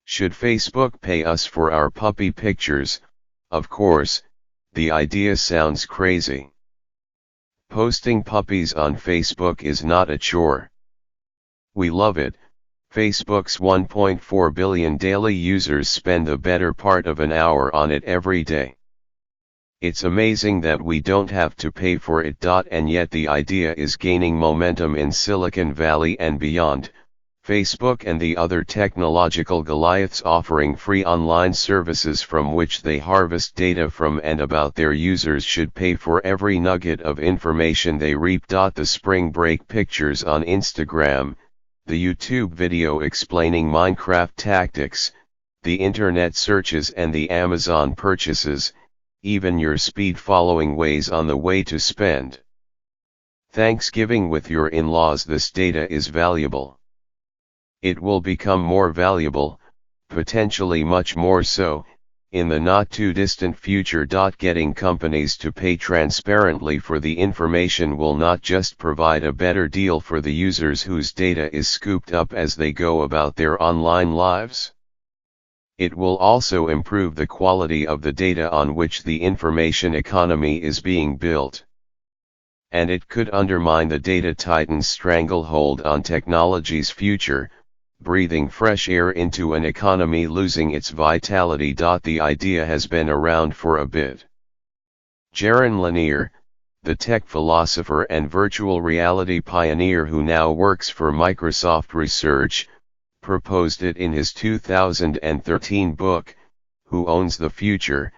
Should Facebook pay us for our puppy pictures? Of course, the idea sounds crazy. Posting puppies on Facebook is not a chore. We love it. Facebook's 1.4 billion daily users spend the better part of an hour on it every day. It's amazing that we don't have to pay for it. And yet the idea is gaining momentum in Silicon Valley and beyond. Facebook and the other technological Goliaths offering free online services from which they harvest data from and about their users should pay for every nugget of information they reap. The spring break pictures on Instagram, the YouTube video explaining Minecraft tactics, the internet searches and the Amazon purchases, even your speed following ways on the way to spend Thanksgiving with your in-laws. This data is valuable. It will become more valuable, potentially much more so, in the not-too-distant future. Getting companies to pay transparently for the information will not just provide a better deal for the users whose data is scooped up as they go about their online lives. It will also improve the quality of the data on which the information economy is being built. And it could undermine the data titans' stranglehold on technology's future, breathing fresh air into an economy losing its vitality. The idea has been around for a bit. Jaron Lanier, the tech philosopher and virtual reality pioneer who now works for Microsoft Research, proposed it in his 2013 book, Who Owns the Future,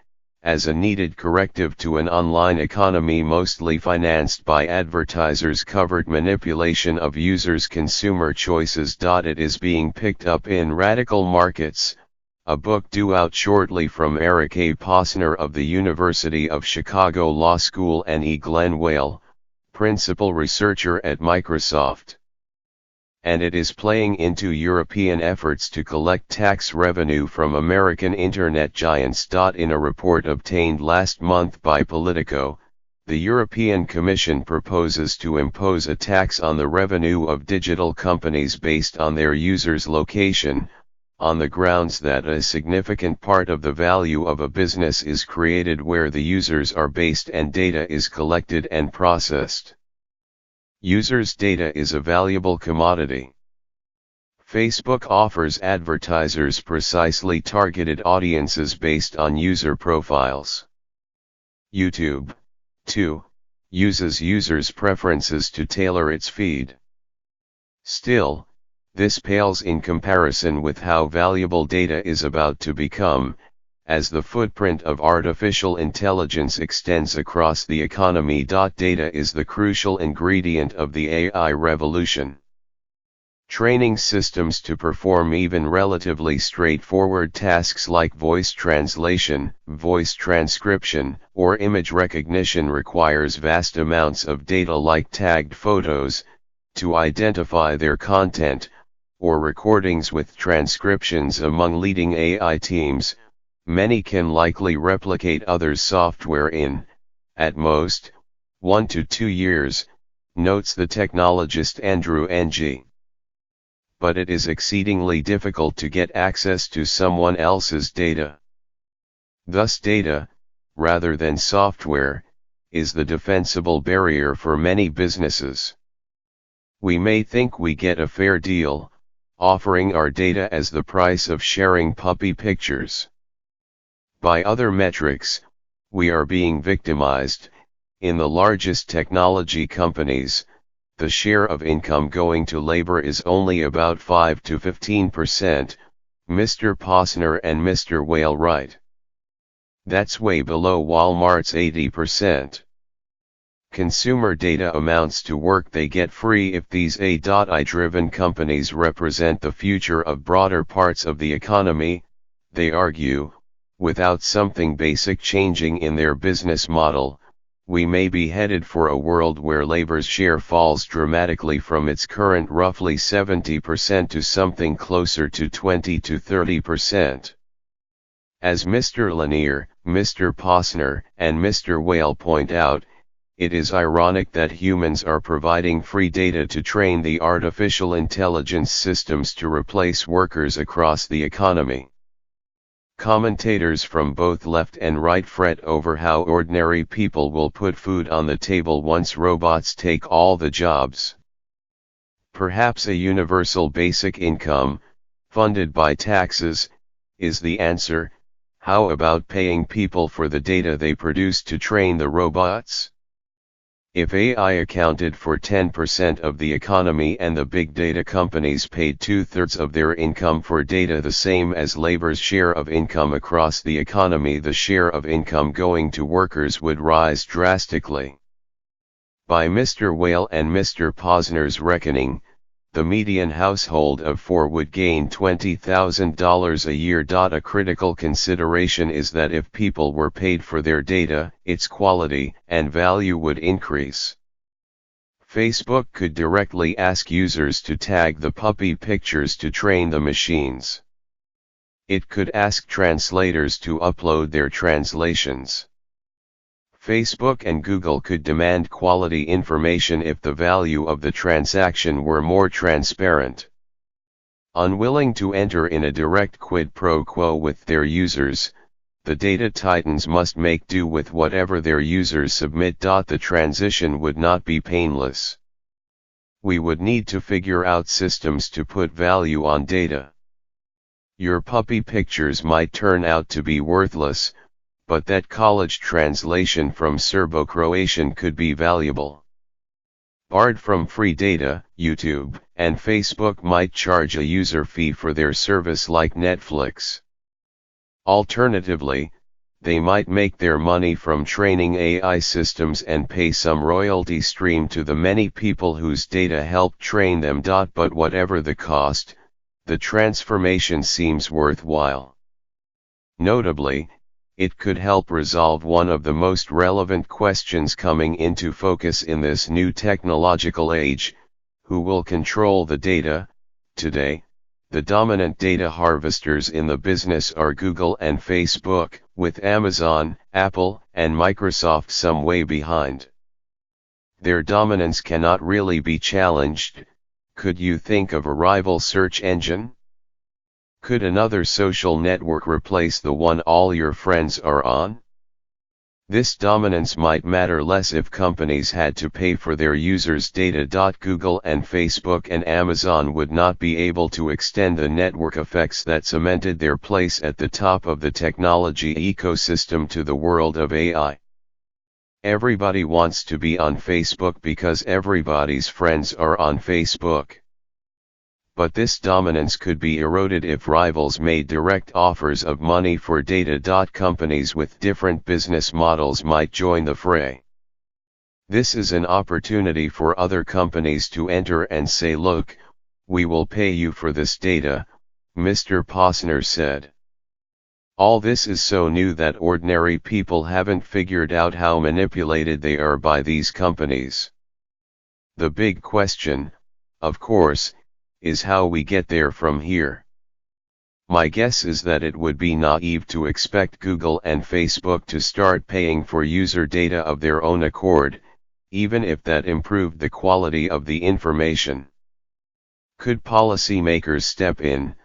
as a needed corrective to an online economy mostly financed by advertisers' covert manipulation of users' consumer choices. It is being picked up in Radical Markets, a book due out shortly from Eric A. Posner of the University of Chicago Law School and E. Glenn Whale, principal researcher at Microsoft. And it is playing into European efforts to collect tax revenue from American internet giants. In a report obtained last month by Politico, the European Commission proposes to impose a tax on the revenue of digital companies based on their users' location, on the grounds that a significant part of the value of a business is created where the users are based and data is collected and processed. Users' data is a valuable commodity. Facebook offers advertisers precisely targeted audiences based on user profiles. YouTube, too, uses users' preferences to tailor its feed. Still, this pales in comparison with how valuable data is about to become, as the footprint of artificial intelligence extends across the economy. Data is the crucial ingredient of the AI revolution. Training systems to perform even relatively straightforward tasks like voice translation, voice transcription, or image recognition requires vast amounts of data like tagged photos, to identify their content, or recordings with transcriptions. Among leading AI teams, many can likely replicate others' software in, at most, 1 to 2 years, notes the technologist Andrew Ng. But it is exceedingly difficult to get access to someone else's data. Thus data, rather than software, is the defensible barrier for many businesses. We may think we get a fair deal, offering our data as the price of sharing puppy pictures. By other metrics, we are being victimized. In the largest technology companies, the share of income going to labor is only about 5 to 15%, Mr. Posner and Mr. Whale write. That's way below Walmart's 80%. Consumer data amounts to work they get free. If these AI-driven companies represent the future of broader parts of the economy, they argue, without something basic changing in their business model, we may be headed for a world where labor's share falls dramatically from its current roughly 70% to something closer to 20 to 30%. As Mr. Lanier, Mr. Posner, and Mr. Whale point out, it is ironic that humans are providing free data to train the artificial intelligence systems to replace workers across the economy. Commentators from both left and right fret over how ordinary people will put food on the table once robots take all the jobs. Perhaps a universal basic income, funded by taxes, is the answer. How about paying people for the data they produce to train the robots? If AI accounted for 10% of the economy and the big data companies paid 2/3 of their income for data, the same as labor's share of income across the economy, the share of income going to workers would rise drastically. By Mr. Whale and Mr. Posner's reckoning, the median household of 4 would gain $20,000 a year. A critical consideration is that if people were paid for their data, its quality and value would increase. Facebook could directly ask users to tag the puppy pictures to train the machines. It could ask translators to upload their translations. Facebook and Google could demand quality information if the value of the transaction were more transparent. Unwilling to enter in a direct quid pro quo with their users, the data titans must make do with whatever their users submit. The transition would not be painless. We would need to figure out systems to put value on data. Your puppy pictures might turn out to be worthless, but that college translation from Serbo-Croatian could be valuable. Barred from free data, YouTube and Facebook might charge a user fee for their service like Netflix. Alternatively, they might make their money from training AI systems and pay some royalty stream to the many people whose data helped train them. But whatever the cost, the transformation seems worthwhile. Notably, it could help resolve one of the most relevant questions coming into focus in this new technological age: who will control the data? Today, the dominant data harvesters in the business are Google and Facebook, with Amazon, Apple, and Microsoft some way behind. Their dominance cannot really be challenged. Could you think of a rival search engine? Could another social network replace the one all your friends are on? This dominance might matter less if companies had to pay for their users' data. Google and Facebook and Amazon would not be able to extend the network effects that cemented their place at the top of the technology ecosystem to the world of AI. Everybody wants to be on Facebook because everybody's friends are on Facebook. But this dominance could be eroded if rivals made direct offers of money for data. Companies with different business models might join the fray. This is an opportunity for other companies to enter and say, "Look, we will pay you for this data," Mr. Posner said. All this is so new that ordinary people haven't figured out how manipulated they are by these companies. The big question, of course, is how we get there from here. My guess is that it would be naive to expect Google and Facebook to start paying for user data of their own accord, even if that improved the quality of the information. Could policymakers step in,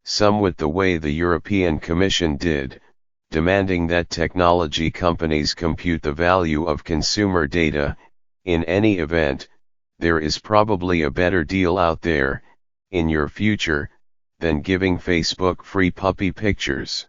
somewhat the way the European Commission did, demanding that technology companies compute the value of consumer data? In any event, there is probably a better deal out there, in your future, than giving Facebook free puppy pictures.